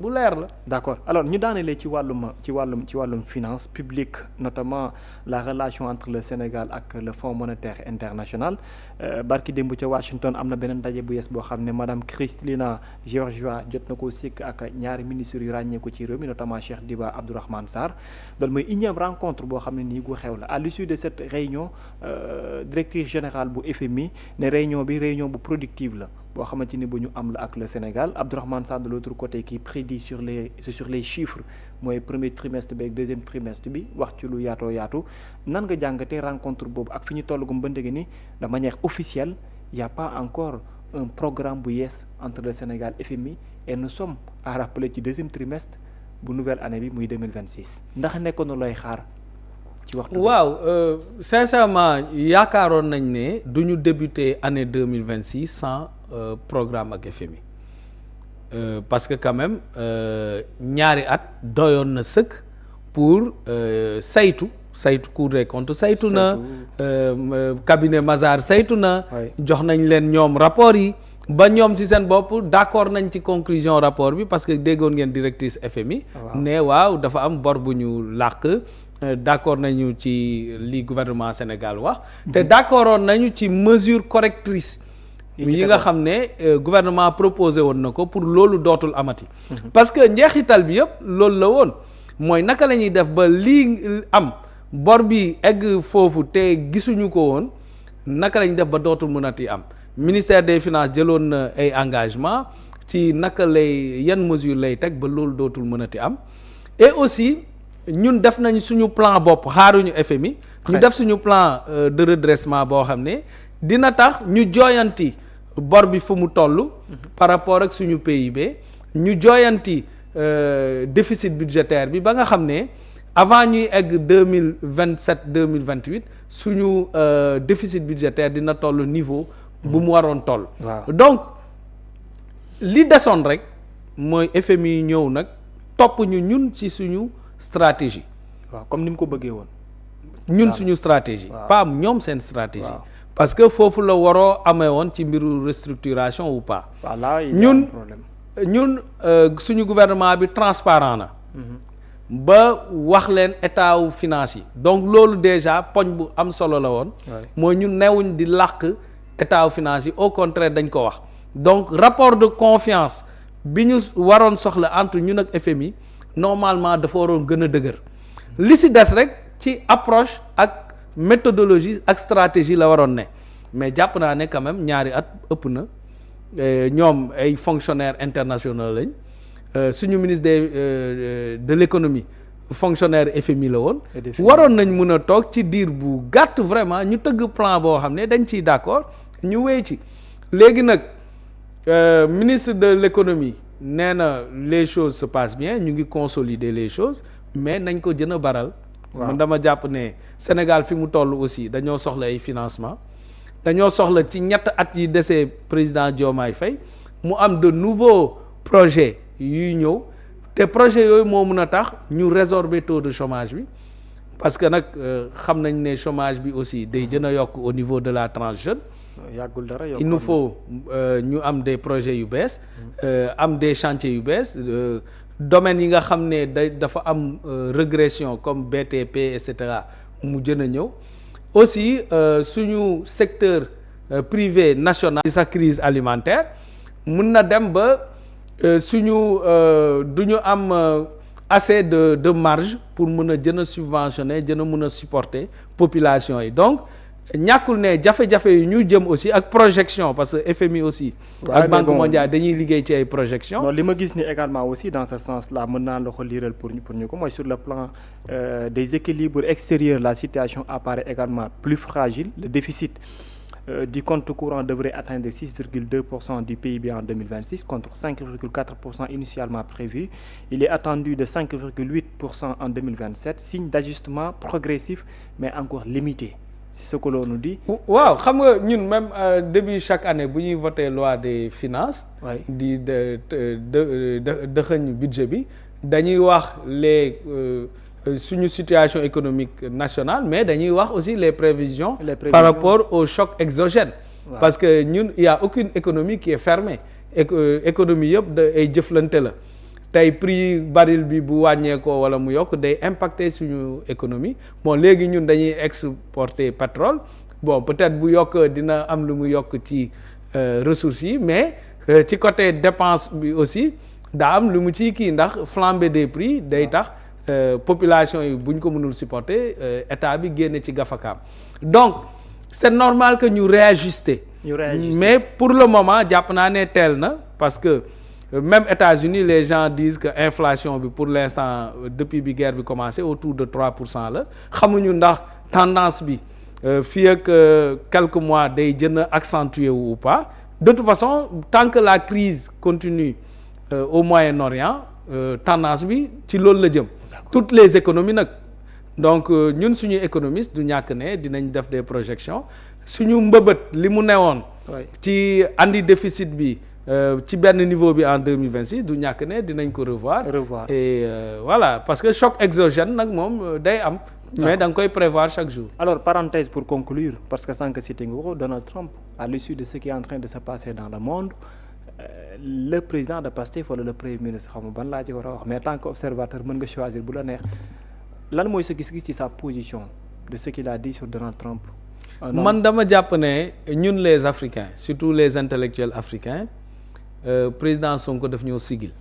bu leer la. d'accord alors ñu daanelee ci wàllum finance publique notamment la relation entre le Sénégal ak le Fonds monétaire international barki démb ca Washington am na beneen ndaje bu yees boo xam ne madame Kristalina Georgieva jot na koo sikk ak ñaari ministres yu ràññeeku ci réew mi notamment Cheikh Diba Abdourahmane Sarr loolu mooy unième rencontre boo xam ne nii gu xew la à l'issue de cette réunion directrice générale bu FMI ne réunion bi réunion bu productive la boo xamante ni bu ñu am la ak le Sénégal Abdourahmane Sarr de l'autre côté qui prédit sur les chiffres mooy premier trimestre bi ak deuxième trimestre bi wax ci lu yaatoo yaatu nan nga jàngatee rencontre boobu ak fi ñu tollagum ba ndege ni de manière officielle y a pas encore un programme bu yees entre le Sénégal FMI et nous sommes à rappeler ci deuxième trimestre bu nouvelle année bi muy 2026 ndax nekkoon na looy xaar ci waxtu waaw sincèrement yaakaaroon nañ ne du ñu débuter année 2026 sans programme ak FMI parce que quand même ñaari at doyoon na sëkk pour saytu Cour des comptes saytu na cabinet Mazars saytu na jox nañ leen ñoom rapport yi ba ñoom ci seen bopp d'accord nañ ci conclusion rapport bi parce que déggoon ngeen directrice FMI ne waaw dafa am bor bu ñu làq d'accord nañu ci li gouvernement Sénégal wax te d'accordoon nañu ci mesure correctrice yi nga xam ne gouvernement proposé woon na ko pour loolu dootul amati parce que njeexital bi yëpp loolu la woon mooy naka la ñuy def ba lii am bor bi egg foofu te gisuñu ko woon naka la ñuy def ba dootul mënati am ministère des finances jëloon na ay engagement ci naka lay yan mesure lay teg ba loolu dootul mënati am et aussi ñun def nañ suñu plan bopp xaaruñu FMI ñu def suñu plan de redressement boo xam ne dina tax ñu jooyanti bor bi fu mu toll par rapport ak suñu PIB ñu jooyanti déficit budgétaire bi ba nga xam ne avant ñuy egg 2027 2028 suñu déficit budgétaire dina toll niveau bu mu waroon toll donc li desoon rek mooy FMI ñëw nag topp ñu ñun ci suñu stratégie waaw comme ni mu ko bëggee woon ñun suñu stratégie pas ñoom seen stratégie parce que foofu la waroo amee woon ci mbiru restructuration ou pas ñun suñu gouvernement bi transparent na ba wax leen état wu finance yi donc loolu déjà poñ bu am solo la woon mooy ñun newuñ di làq état wu finance yi au contraire dañ ko wax donc rapport de confiance bi ñu waroon soxla entre ñun ak FMI normalement dafa waroon gën a dëgër li ci des rek ci approche ak méthodologie ak stratégie la waroon ne mais jàpp naa ne quand même ñaari at ëpp na ñoom ay fonctionnaires internationaux lañ suñu ministre de l'économie fonctionnaire FMI la woon waroon nañ mën a toog ci diir bu gàtt vraiment ñu tëgg plan boo xam ne dañ ciy d'accord ñu wéy ci léegi nag ministre de l'économie nee na les choses se passent bien ñu ngi consolider les choses mais nañ ko gën a baral man dama jàpp ne Sénégal fi mu toll aussi dañoo soxla ay financement dañoo soxla ci ñett at yi desee président Diomaye Faye mu am de nouveaux projets yuy ñëw te projet yooyu moo mun a tax ñu résorber taux de chômage bi parce que nag xam nañ ne chômage bi aussi day gën a yokk au niveau de la tranche jeune yàggul dara il nous faut ñu am des projets yu bees am des chantiers yu bees domaines yi nga xam ne dafa am régression comme BTP et cetera mu gën a ñëw aussi suñu secteur privé national ci sa crise alimentaire mun na dem ba suñu du ñu am assez de marge pour mun a gën a subventionner gën a mun a supporter population yi donc ñàkkul ne jafe-jafe yi ñu jëm aussi ak projection parce que FMI aussi ak Banque mondiale dañuy liggéey ci ay projection non li ma gis ni également aussi dans ce sens là mën naa la ko liiral pour ñu ko mooy sur le plan des équilibres extérieurs la situation apparaît également plus fragile le déficit du compte courant devrait atteindre 6,2% du PIB en 2026 contre 5,4% initialement prévu. Il est attendu de 5,8% en 2027, signe d'ajustement progressif mais encore limité. C'est ce que l'on nous dit. waaw xam nga ñun même début chaque année bu ñuy voter loi des finances. di dëxëñ budget bi dañuy wax les suñu situation économique nationale mais dañuy wax aussi les prévisions par rapport au choc exogène. parce que ñun il y a aucune économie qui est fermée économie yëpp ay jëflante la tey prix baril bi bu wàññeekoo wala mu yokk day impacter suñu économie bon léegi ñun dañuy exporter pétrole bon peut-être bu yokk dina am lu mu yokk ci ressources yi mais ci côté dépense bi aussi daa am lu mu ciy kii ndax flambée des prix day tax population yi bu ñu ko mënul supporter état bi génne ci gafakaam donc c'est normal que ñu réajuster mais pour le moment jàpp naa ne teel na parce que même États-Unis les gens disent que inflation bi pour l'instant depuis bi guerre bi commencé autour de 3% la xamuñu ndax tendance bi fii ak quelques mois day gën a accentuer ou pas de toute façon tant que la crise continue au Moyen-Orient tendance bi ci loolu la jëm toutes les économies nag donc ñun suñu économiste du ñàkk ne dinañ def des projections suñu mbëbët li mu newoon ci andi déficit bi ci benn niveau bi en 2026 du ñàkk ne dinañ ko revoir et voilà parce que choc exogène nag moom day am mais da nga koy prévoir chaque jour. Alors parenthèse pour conclure parce que sànq cité nga ko Donald Trump à l'issue de ce qui est en train de se passer dans le monde le président de Pastef wala le premier ministre xam nga ban laa ci war a wax mais en tant qu'observateur mën nga choisir bu la neex lan mooy sa gis-gis ci sa position de ce qu'il a dit sur Donald Trump. man dama jàpp ne ñun les Africains surtout les intellectuels africains président Sonko daf ñoo sigil.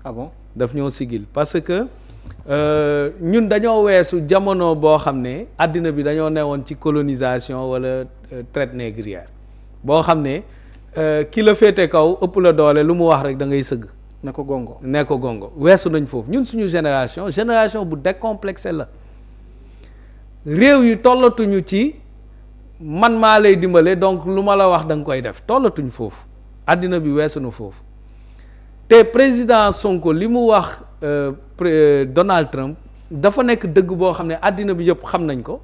Ah bon daf ñoo sigil parce que ñun dañoo weesu jamono boo xam ne àddina bi dañoo newoon ci colonisation wala traite négrière boo xam ne ki la féete kaw ëpp la doole lu mu wax rek da ngay sëgg. ne ko gongo weesu nañ foofu ñun suñu génération bu décomplexé la réew yi tollatuñu ci man maa lay dimbale donc lu ma la wax da nga koy def tollatuñ foofu àddina bi weesu na foofu te président Sonko li mu wax Donald Trump dafa nekk dëgg boo xam ne àddina bi yëpp xam nañ ko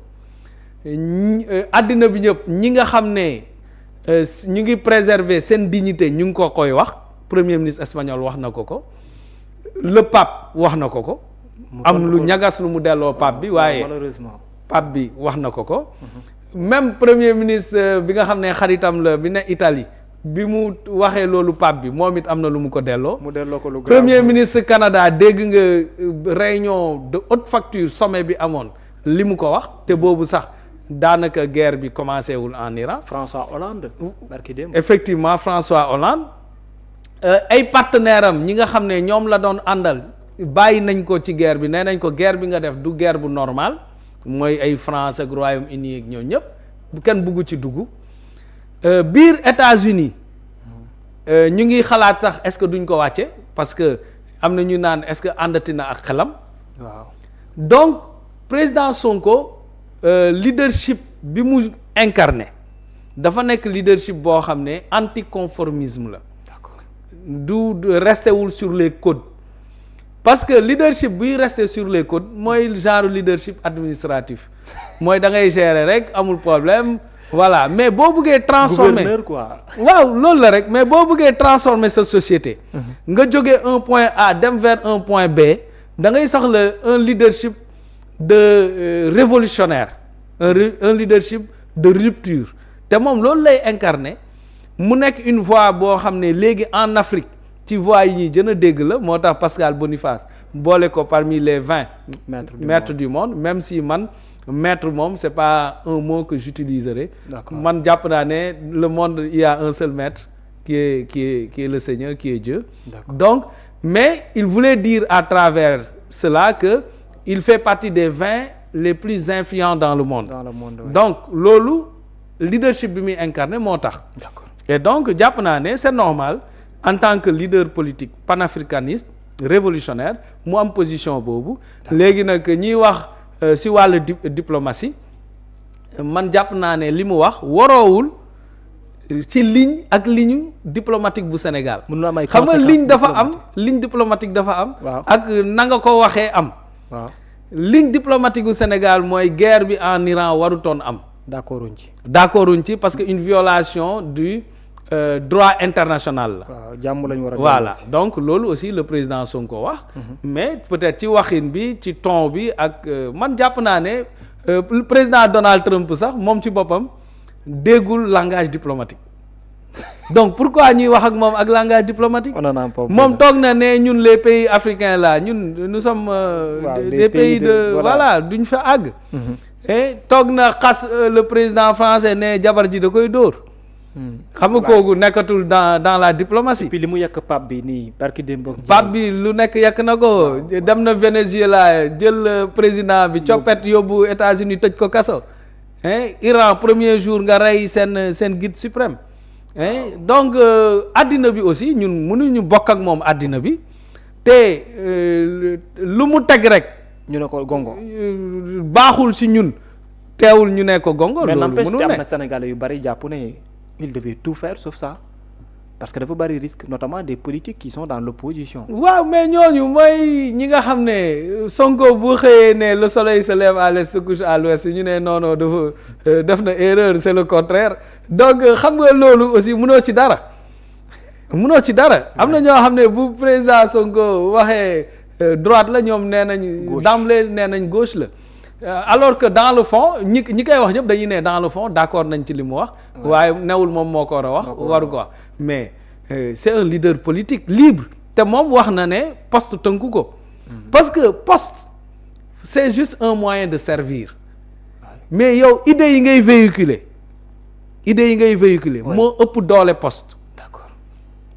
àddina bi ñëpp ñi nga xam ne ñu ngi préserver seen dignité ñu ngi ko koy wax premier ministre espagnol wax na ko le pape wax na ko am lu ñagas lu mu delloo pape bi waaye malheureusement pape bi wax na ko même premier ministre bi nga xam ne xaritam la bi ne Italie bi mu waxee loolu pape bi moom it am na lu mu ko delloo ko lu premier ministre Canada dégg nga réunion de haute facture sommet bi amoon li mu ko wax te boobu sax daanaka guerre bi commencé wul en Iran. François Hollande. effectivement François Hollande ay partenaires am ñi nga xam ne ñoom la doon àndal bàyyi nañ ko ci guerre bi nee nañ ko guerre bi nga def du guerre bu normal mooy ay France ak Royaume-Uni ak ñoom ñëpp bu kenn bugg ci dugg biir États-Unis ñu ngi xalaat sax est-ce que duñ ko wàcce parce que am na ñu naan est-ce que àndati na ak xelam. waaw donc président Sonko. Leadership bi mu incarné dafa nekk leadership boo xam ne anticonformisme la. D'accord. du resté wul sur les codes parce que leadership buy resté sur les codes mooy genre leadership administratif mooy da ngay gérer rek amul problème voilà mais boo bëggee transformer gouverneur quoi. waaw loolu la rek mais boo bëggee transformer sa société. nga jógee un point A dem vers un point B da ngay soxla un leadership de révolutionnaire un leadership de rupture te moom loolu lay incarner mu nekk une voix boo xam ne léegi en Afrique ci voix yi ñuy gën a dégg la moo tax Pascal Boniface boole ko parmi les 20 maîtres du monde même si man maître moom c'est pas un mot que j'utiliserai. Man jàpp naa ne le monde il y a un seul maître qui est le Seigneur qui est Dieu. Donc mais il voulait dire à travers cela que il fait partie des 20 les plus influents dans le monde. Oui. Donc loolu leadership bi muy incarné moo tax. D'accord. Et donc jàpp naa ne c'est normal en tant que leader politique panafricaniste révolutionnaire mu am position boobu. Léegi nag ñiy wax ci wàllu diplomatie man jàpp naa ne li mu wax waroowul ci ligne ak ligne diplomatique bu Sénégal. xam nga ligne diplomatique dafa am. Waaw. ak na nga ko waxee am. waaw ligne diplomatique gu Sénégal mooy guerre bi en Iran warutoon am. d'accorduñ ci parce que une violation du droit international la. waaw jàmm lañu war a. Voilà donc loolu aussi le président Sonko wax. Mais peut-être ci waxin bi ci ton bi ak man jàpp naa ne président Donald Trump sax moom ci boppam déggul langage diplomatique. donc pourquoi ñuy wax ak moom ak langage diplomatique. moom toog na ne ñun les pays africains là ñun nous sommes des pays de voilà duñ fa àgg. et toog na xas le président français ne jabar ji da koy dóor. xam nga kooku nekkatul dans la diplomatie. puis li mu yàq Pape bi nii barki démb. Pape bi lu nekk yàq na ko dem na Venezuela jël président bi coppet yóbbu États-Unis tëj ko kaso. Iran premier jour nga rey seen guide suprême. donc addina bi aussi ñun mënuñu bokk ak moom addina bi te lu mu teg rek. ñu ne ko gongo. baaxul si ñun teewul ñu ne ko gongo. loolu mënul ne mais n'empêche am na Sénégalais yu bari jàpp ne il devait tout faire sauf ça parce que dafa bari risque notamment des politiques qui sont dans l'opposition. waaw mais ñooñu mooy ñi nga xam ne Sonko bu xëyee ne le soleil se lève à l'est se couche à l'ouest ñu ne non non dafa def na erreur c'est le contraire donc xam nga loolu aussi mënoo ci dara am na ñoo xam ne bu président Sonko waxee droite la ñoom nee nañ d'emblée nee nañ gauche la alors que dans le fond ñi koy wax ñëpp dañuy ne dans le fond d'accord nañ ci li mu wax waaye newul moom moo ko war a wax waru ko wax mais c'est un leader politique libre te moom wax na ne poste tënku ko parce que poste c'est juste un moyen de servir mais yow idées yi ngay véhiculer moo ëpp doole poste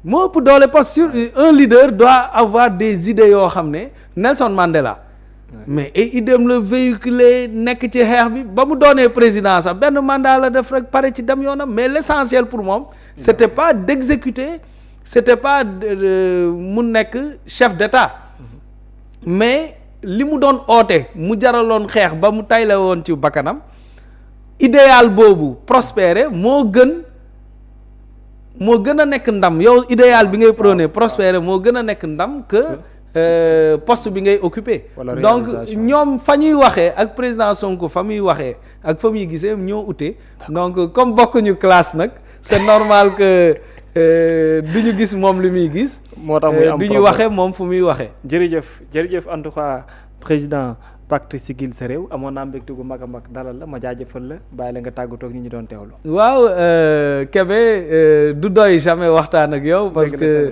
moo ëpp doole poste sur un leader doit avoir des idées yoo xam ne Nelson Mandela mais ay idéem la véhiculer nekk ci xeex bi ba mu doonee président sax benn mandat la def rek pare ci dem yoonam mais l'essentiel pour moom c'était pas d'exécuter c'était pas mu nekk chef d'État mais li mu doon oote mu jaraloon xeex ba mu tayle woon ci bakkanam idéal boobu prospérer moo gën a nekk ndam yow idéal bi ngay prôner prospérer moo gën a nekk ndam que poste bi ngay occuper donc ñoom fa ñuy waxee ak président Sonko fa muy waxee ak fa muy gisee ñoo ute donc comme bokkuñu classe nag c'est normal que du ñu gis moom li muy gis moo tax muy am du ñu waxee moom fu muy waxee jërëjëf en tout cas président Pacte Siggil Sa Réew amoon naa mbégte gu mag a mag dalal la ma jaajëfal la bàyyi la nga tàggatoo ak ñi ñu doon teewlu waaw Kébé du doy jamais waxtaan ak yow parce que